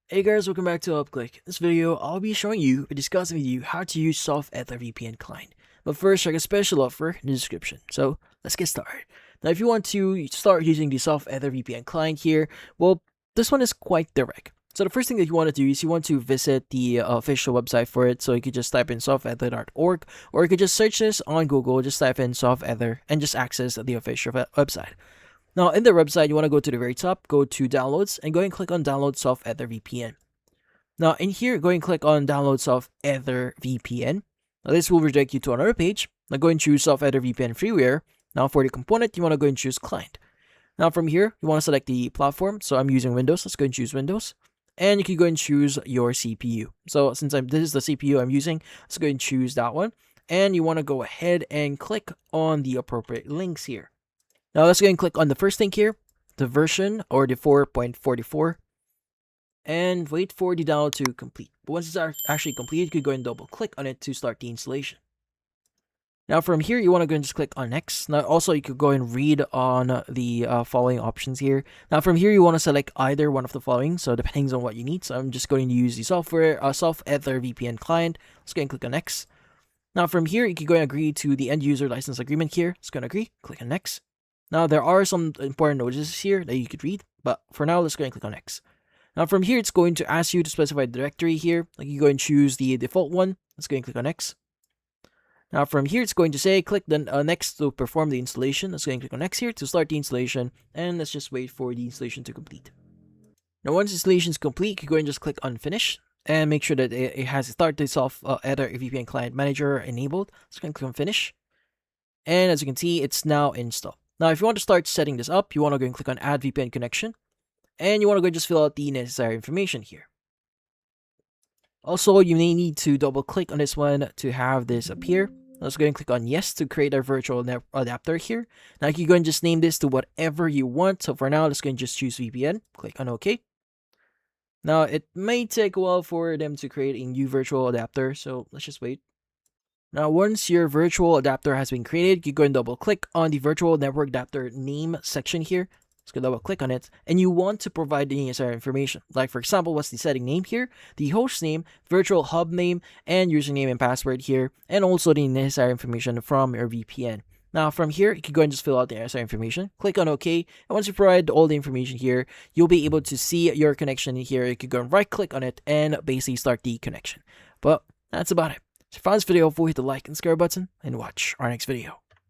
Hey guys, welcome back to UpClick. In this video, I'll be showing you or discussing with you how to use SoftEther VPN client. But first, check a special offer in the description. So let's get started. Now, if you want to start using the SoftEther VPN client here, well, this one is quite direct. So the first thing that you want to do is you want to visit the official website for it. So you could just type in softether.org, or you could just search this on Google, just type in SoftEther and just access the official website. Now, in the website, you want to go to the very top, go to downloads, and go and click on download SoftEther VPN. Now, in here, go and click on download SoftEther VPN. Now, this will redirect you to another page. Now, go and choose SoftEther VPN freeware. Now, for the component, you want to go and choose client. Now, from here, you want to select the platform. So, I'm using Windows. Let's go and choose Windows. And you can go and choose your CPU. So, since this is the CPU I'm using, let's go and choose that one. And you want to go ahead and click on the appropriate links here. Now let's go and click on the first link here, the version or the 4.44, and wait for the download to complete. But once it's actually complete, you could go and double click on it to start the installation. Now from here, you want to go and just click on next. Now also you could go and read on the following options here. Now from here, you want to select either one of the following, so depending on what you need. So I'm just going to use the SoftEther VPN client. Let's go and click on next. Now from here, you can go and agree to the end user license agreement here. Let's go and agree, click on next. Now, there are some important notices here that you could read, but for now, let's go and click on next. Now, from here, it's going to ask you to specify the directory here. Like, you go and choose the default one. Let's go and click on next. Now, from here, it's going to say click the next to perform the installation. Let's go and click on next here to start the installation, and let's just wait for the installation to complete. Now, once installation is complete, you can go and just click on finish and make sure that it has start the SoftEther VPN client manager enabled. Let's go and click on finish. And as you can see, it's now installed. Now, if you want to start setting this up, you want to go and click on Add VPN Connection. And you want to go and just fill out the necessary information here. Also, you may need to double click on this one to have this appear. Let's go and click on Yes to create our virtual adapter here. Now, you can go and just name this to whatever you want. So for now, let's go and just choose VPN. Click on OK. Now, it may take a while for them to create a new virtual adapter. So let's just wait. Now, once your virtual adapter has been created, you go and double click on the virtual network adapter name section here. Let's go double click on it. And you want to provide the necessary information. Like, for example, what's the setting name here, the host name, virtual hub name, and username and password here, and also the necessary information from your VPN. Now, from here, you can go and just fill out the necessary information. Click on OK. And once you provide all the information here, you'll be able to see your connection here. You can go and right click on it and basically start the connection. But that's about it. So if you found this video helpful, hit the like and subscribe button and watch our next video.